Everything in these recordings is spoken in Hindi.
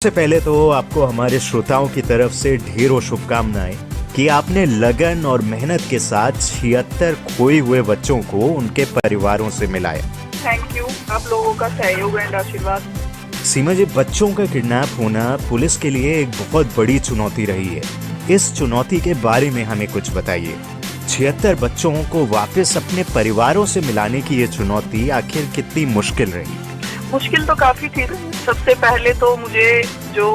सबसे पहले तो आपको हमारे श्रोताओं की तरफ से ढेरों शुभकामनाएं कि आपने लगन और मेहनत के साथ 76 खोए हुए बच्चों को उनके परिवारों से मिलाया। थैंक यू आप लोगों का सहयोग एंड आशीर्वाद। सीमा जी, बच्चों का किडनैप होना पुलिस के लिए एक बहुत बड़ी चुनौती रही है। इस चुनौती के बारे में हमें कुछ बताइए। 76 बच्चों को वापस अपने परिवारों से मिलाने की ये चुनौती आखिर कितनी मुश्किल रही? मुश्किल तो काफ़ी थी। सबसे पहले तो मुझे जो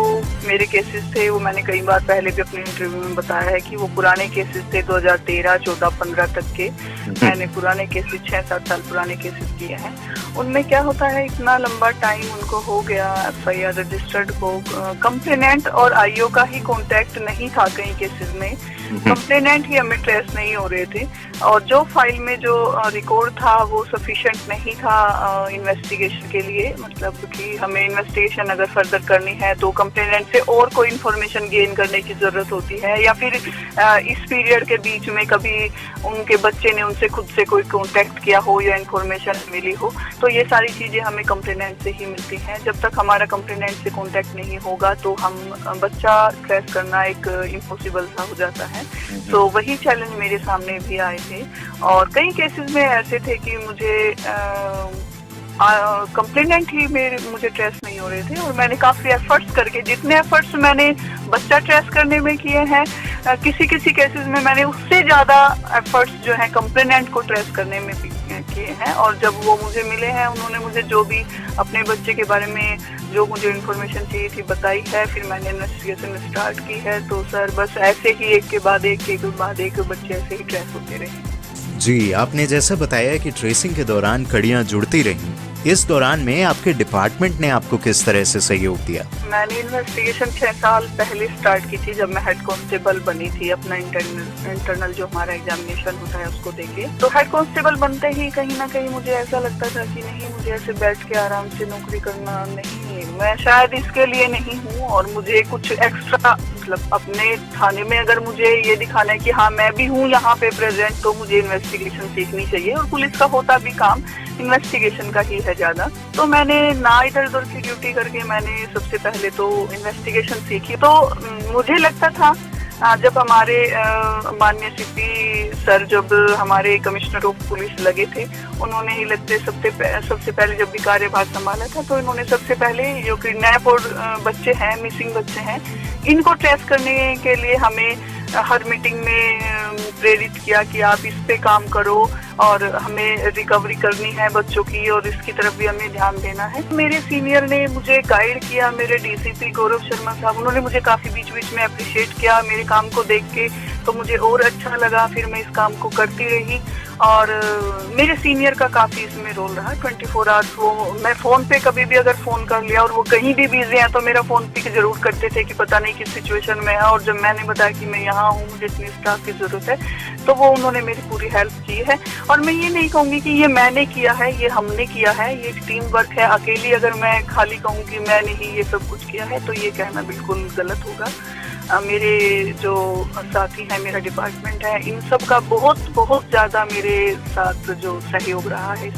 मेरे केसेस थे वो मैंने कई बार पहले भी अपने इंटरव्यू में बताया है कि वो पुराने केसेस थे 2013, 14, 15 तक के। मैंने पुराने केसेस 6-7 साल पुराने केसेस किए हैं। उनमें क्या होता है, इतना लंबा टाइम उनको हो गया FIR रजिस्टर्ड को, कंप्लेनेंट और IO का ही कॉन्टैक्ट नहीं था कई केसेस में। कंप्लेनेंट ही हमें ट्रेस नहीं हो रहे थे और जो फाइल में जो रिकॉर्ड था वो सफिशिएंट नहीं था इन्वेस्टिगेशन के लिए। मतलब कि हमें इन्वेस्टिगेशन अगर फर्दर करनी है तो कंप्लेनेंट से और कोई इन्फॉर्मेशन गेन करने की जरूरत होती है, या फिर इस पीरियड के बीच में कभी उनके बच्चे ने उनसे खुद से कोई कांटेक्ट किया हो या इन्फॉर्मेशन मिली हो। तो ये सारी चीजें हमें कंप्लेनेंट से ही मिलती हैं। जब तक हमारा कंप्लेनेंट से कांटेक्ट नहीं होगा तो हम बच्चा ट्रेस करना एक इम्पॉसिबल सा हो जाता है। तो वही चैलेंज मेरे सामने भी आए थे और कई केसेस में ऐसे थे कि मुझे कंप्लेनेंट ही मुझे ट्रेस नहीं हो रहे थे और मैंने काफ़ी एफर्ट्स करके, जितने एफर्ट्स मैंने बच्चा ट्रेस करने में किए हैं, किसी किसी केसेस में मैंने उससे ज़्यादा एफर्ट्स जो है कंप्लेनेंट को ट्रेस करने में भी किए हैं। और जब वो मुझे मिले हैं, उन्होंने मुझे जो भी अपने बच्चे के बारे में जो मुझे इन्फॉर्मेशन चाहिए थी बताई है, फिर मैंने इन्वेस्टिगेशन स्टार्ट की है। तो सर बस ऐसे ही एक के बाद एक बच्चे ऐसे ही ट्रेस होते रहे। जी, आपने जैसा बताया कि ट्रेसिंग के दौरान कड़ियां जुड़ती रहीं, इस दौरान में आपके डिपार्टमेंट ने आपको किस तरह से सहयोग दिया? मैंने इन्वेस्टिगेशन 6 साल पहले स्टार्ट की थी जब मैं हेड कांस्टेबल बनी थी। अपना इंटरनल जो हमारा एग्जामिनेशन होता है उसको देके, तो हेड कांस्टेबल बनते ही कहीं ना कहीं मुझे ऐसा लगता था कि नहीं, मुझे ऐसे बैठ के आराम से नौकरी करना नहीं, मैं शायद इसके लिए नहीं हूँ और मुझे कुछ एक्स्ट्रा, मतलब अपने थाने में अगर मुझे ये दिखाना है कि हाँ मैं भी हूँ यहाँ पे प्रेजेंट, तो मुझे इन्वेस्टिगेशन सीखनी चाहिए। और पुलिस का होता भी काम इन्वेस्टिगेशन का ही है ज्यादा। तो मैंने ना इधर उधर की ड्यूटी करके मैंने सबसे पहले तो इन्वेस्टिगेशन सीखी। तो मुझे लगता था जब हमारे माननीय CP सर जब हमारे कमिश्नर ऑफ पुलिस लगे थे, उन्होंने ही लगते सबसे पहले जब भी कार्यभार संभाला था, तो इन्होंने सबसे पहले जो किडनैप और बच्चे हैं, मिसिंग बच्चे हैं, इनको ट्रेस करने के लिए हमें हर मीटिंग में प्रेरित किया कि आप इस पे काम करो और हमें रिकवरी करनी है बच्चों की और इसकी तरफ भी हमें ध्यान देना है। मेरे सीनियर ने मुझे गाइड किया, मेरे DCP गौरव शर्मा साहब, उन्होंने मुझे काफ़ी बीच बीच में अप्रिशिएट किया मेरे काम को देख के, तो मुझे और अच्छा लगा। फिर मैं इस काम को करती रही और मेरे सीनियर का काफ़ी इसमें रोल रहा। 24 आवर्स वो, मैं फ़ोन पे कभी भी अगर फ़ोन कर लिया और वो कहीं भी बिजी हैं तो मेरा फ़ोन पिक जरूर करते थे कि पता नहीं किस सिचुएशन में है। और जब मैंने बताया कि मैं यहाँ हूँ, मुझे इतनी स्टाफ की ज़रूरत है, तो वो उन्होंने मेरी पूरी हेल्प की है। और मैं ये नहीं कहूँगी कि ये मैंने किया है, ये हमने किया है, ये एक टीम वर्क है। अकेली अगर मैं खाली कहूँ कि मैंने ही ये सब कुछ किया है तो ये कहना बिल्कुल गलत होगा। मेरे जो साथी हैं, मेरा डिपार्टमेंट है, इन सब का बहुत बहुत ज़्यादा मेरे साथ जो सहयोग रहा है।